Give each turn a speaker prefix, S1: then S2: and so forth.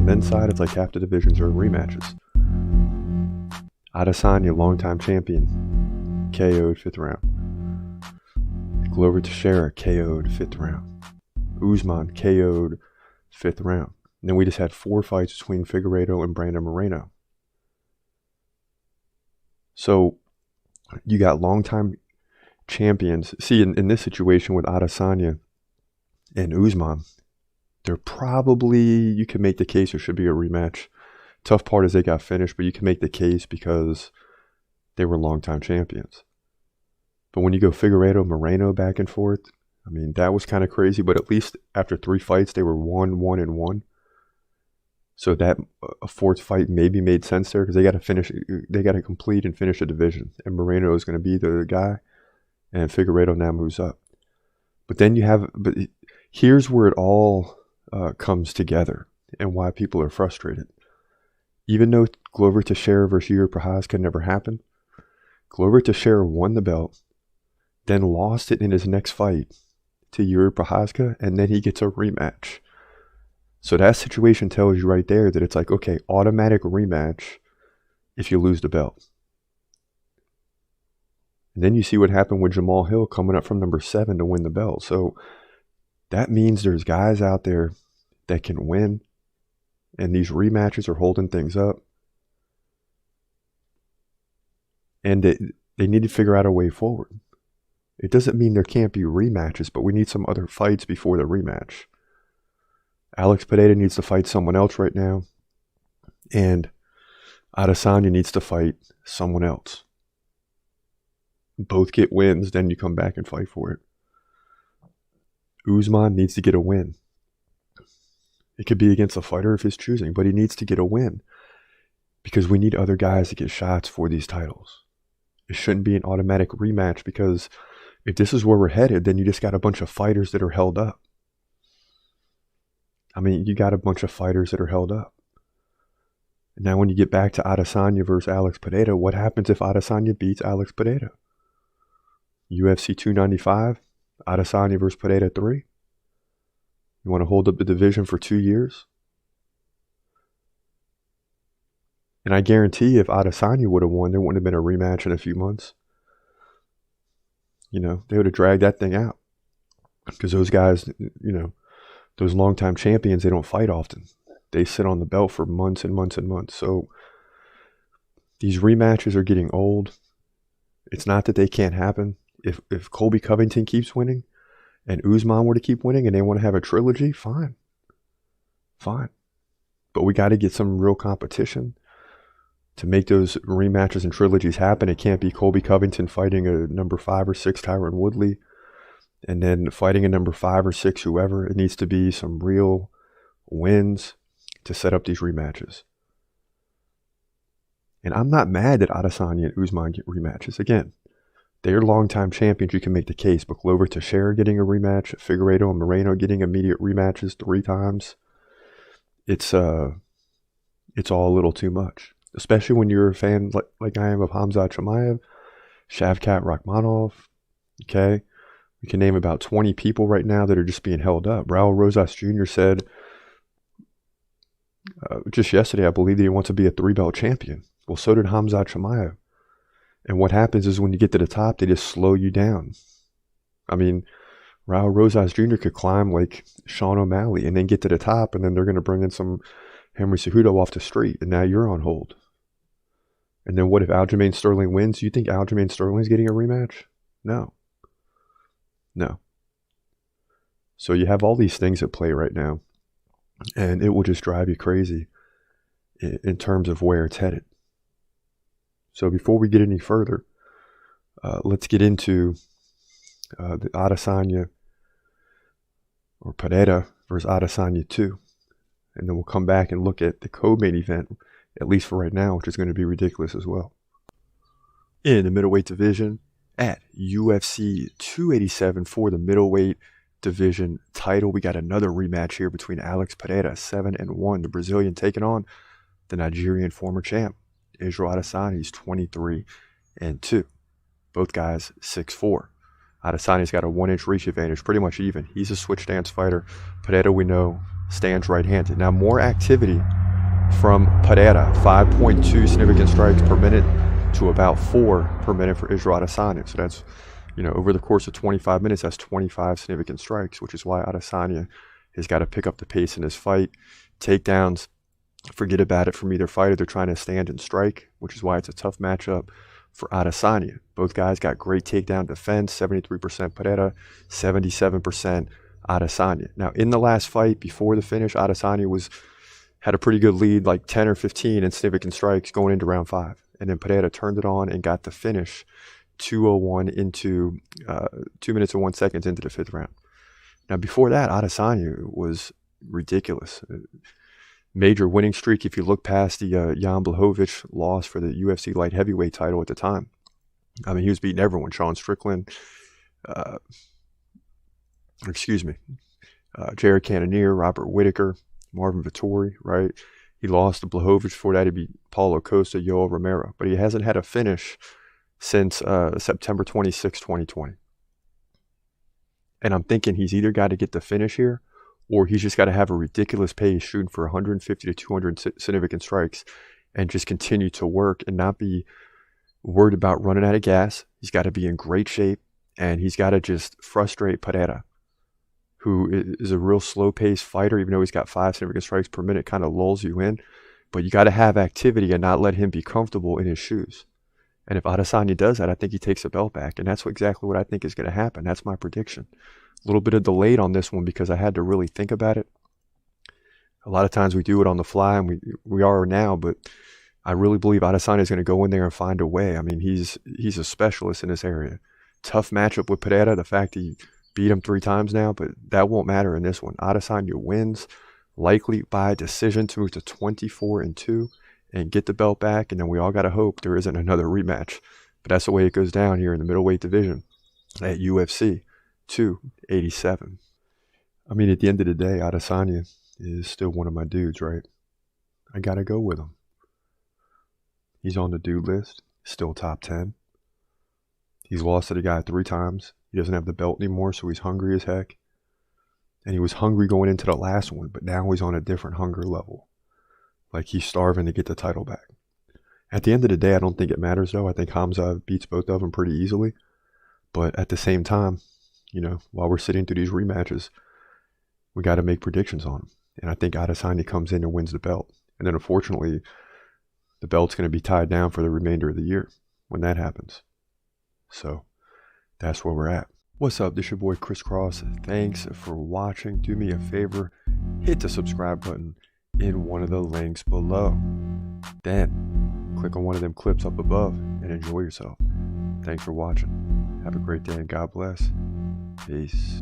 S1: men's side, it's like half the divisions are rematches. Adesanya, longtime champion, KO'd 5th round. Glover Teixeira, KO'd 5th round. Usman, KO'd 5th round. And then we just had 4 fights between Figueiredo and Brandon Moreno. So you got longtime champions. See, in this situation with Adesanya and Usman, they're probably, you can make the case there should be a rematch. Tough part is they got finished, but you can make the case because they were longtime champions. But when you go Figueiredo, Moreno back and forth, I mean, that was kind of crazy, but at least after 3 fights, they were 1-1-1. So that a 4th fight maybe made sense there because they got to finish, they got to complete and finish a division. And Moreno is going to be the guy, and Figueiredo now moves up. But then you have, but here's where it all comes together and why people are frustrated. Even though Glover Teixeira versus Yuri Prochazka never happened, Glover Teixeira won the belt, then lost it in his next fight to Yuri Prochazka, and then he gets a rematch. So that situation tells you right there that it's like, okay, automatic rematch if you lose the belt. And then you see what happened with Jamal Hill coming up from number 7 to win the belt. So that means there's guys out there that can win, and these rematches are holding things up. And they need to figure out a way forward. It doesn't mean there can't be rematches, but we need some other fights before the rematch. Alex Perieira needs to fight someone else right now, and Adesanya needs to fight someone else. Both get wins, then you come back and fight for it. Usman needs to get a win. It could be against a fighter of his choosing, but he needs to get a win because we need other guys to get shots for these titles. It shouldn't be an automatic rematch because if this is where we're headed, then you just got a bunch of fighters that are held up. I mean, you got a bunch of fighters that are held up. Now, when you get back to Adesanya versus Alex Perieira, what happens if Adesanya beats Alex Perieira? UFC 295, Adesanya versus Perieira 3. You want to hold up the division for 2 years? And I guarantee if Adesanya would have won, there wouldn't have been a rematch in a few months. You know, they would have dragged that thing out. Because those guys, you know, those longtime champions, they don't fight often. They sit on the belt for months and months and months. So these rematches are getting old. It's not that they can't happen. If Colby Covington keeps winning and Usman were to keep winning and they want to have a trilogy, fine. Fine. But we got to get some real competition to make those rematches and trilogies happen. It can't be Colby Covington fighting a number 5 or 6 Tyron Woodley and then fighting a number 5 or 6 whoever. It needs to be some real wins to set up these rematches. And I'm not mad that Adesanya and Usman get rematches. Again, they're longtime champions. You can make the case. But Glover Teixeira getting a rematch, Figueiredo and Moreno getting immediate rematches 3 times. It's all a little too much. Especially when you're a fan like I am of Khamzat Chimaev, Shavkat Rakhmonov. Okay? We can name about 20 people right now that are just being held up. Raul Rosas Jr. said just yesterday, I believe, that he wants to be a 3-belt champion. Well, so did Khamzat Chimaev. And what happens is when you get to the top, they just slow you down. I mean, Raul Rosas Jr. could climb like Sean O'Malley and then get to the top, and then they're going to bring in some Henry Cejudo off the street, and now you're on hold. And then what if Aljamain Sterling wins? You think Aljamain Sterling's getting a rematch? No. No. So you have all these things at play right now, and it will just drive you crazy in terms of where it's headed. So before we get any further, let's get into the Adesanya or Pereira versus Adesanya 2. And then we'll come back and look at the co-main event, at least for right now, which is going to be ridiculous as well. In the middleweight division at UFC 287 for the middleweight division title, we got another rematch here between Alex Perieira, 7-1, the Brazilian, taking on the Nigerian former champ, Israel Adesanya. He's 23-2. Both guys 6'4". Adesanya's got a 1-inch reach advantage, pretty much even. He's a switch stance fighter. Pereira, we know, stands right-handed. Now, more activity from Pereira, 5.2 significant strikes per minute to about 4 per minute for Israel Adesanya. So that's, over the course of 25 minutes, that's 25 significant strikes, which is why Adesanya has got to pick up the pace in his fight. Takedowns, forget about it from either fighter. They're trying to stand and strike, which is why it's a tough matchup for Adesanya. Both guys got great takedown defense, 73% Pereira, 77% Adesanya. Now, in the last fight, before the finish, Adesanya had a pretty good lead, like 10 or 15 in significant strikes going into round 5. And then Pereira turned it on and got the finish 2:01 into 2 minutes and 1 second into the 5th round. Now, before that, Adesanya was ridiculous. Major winning streak if you look past the Jan Blachowicz loss for the UFC light heavyweight title at the time. I mean, he was beating everyone. Sean Strickland, Jared Cannonier, Robert Whittaker, Marvin Vettori, right? He lost to Blachowicz. Before that, he beat Paulo Costa, Yoel Romero. But he hasn't had a finish since September 26, 2020. And I'm thinking he's either got to get the finish here, or he's just got to have a ridiculous pace, shooting for 150 to 200 significant strikes, and just continue to work and not be worried about running out of gas. He's got to be in great shape, and he's got to just frustrate Pereira, who is a real slow-paced fighter. Even though he's got 5 significant strikes per minute, kind of lulls you in. But you got to have activity and not let him be comfortable in his shoes. And if Adesanya does that, I think he takes the belt back. And that's exactly what I think is going to happen. That's my prediction. A little bit of delayed on this one because I had to really think about it. A lot of times we do it on the fly, and we are now, but I really believe Adesanya is going to go in there and find a way. I mean, he's a specialist in this area. Tough matchup with Pereira, the fact he beat him 3 times now, but that won't matter in this one. Adesanya wins, likely by decision, to move to 24-2 and get the belt back, and then we all got to hope there isn't another rematch. But that's the way it goes down here in the middleweight division at UFC 287. I mean, at the end of the day, Adesanya is still one of my dudes, right? I got to go with him. He's on the dude list, still top 10. He's lost to the guy 3 times. He doesn't have the belt anymore, so he's hungry as heck. And he was hungry going into the last one, but now he's on a different hunger level. Like, he's starving to get the title back. At the end of the day, I don't think it matters, though. I think Hamza beats both of them pretty easily. But at the same time, while we're sitting through these rematches, we got to make predictions on them. And I think Adesanya comes in and wins the belt. And then, unfortunately, the belt's going to be tied down for the remainder of the year when that happens. So that's where we're at. What's up? This your boy Chris Cross. Thanks for watching. Do me a favor, hit the subscribe button in one of the links below. Then click on one of them clips up above and enjoy yourself. Thanks for watching. Have a great day and God bless. Peace.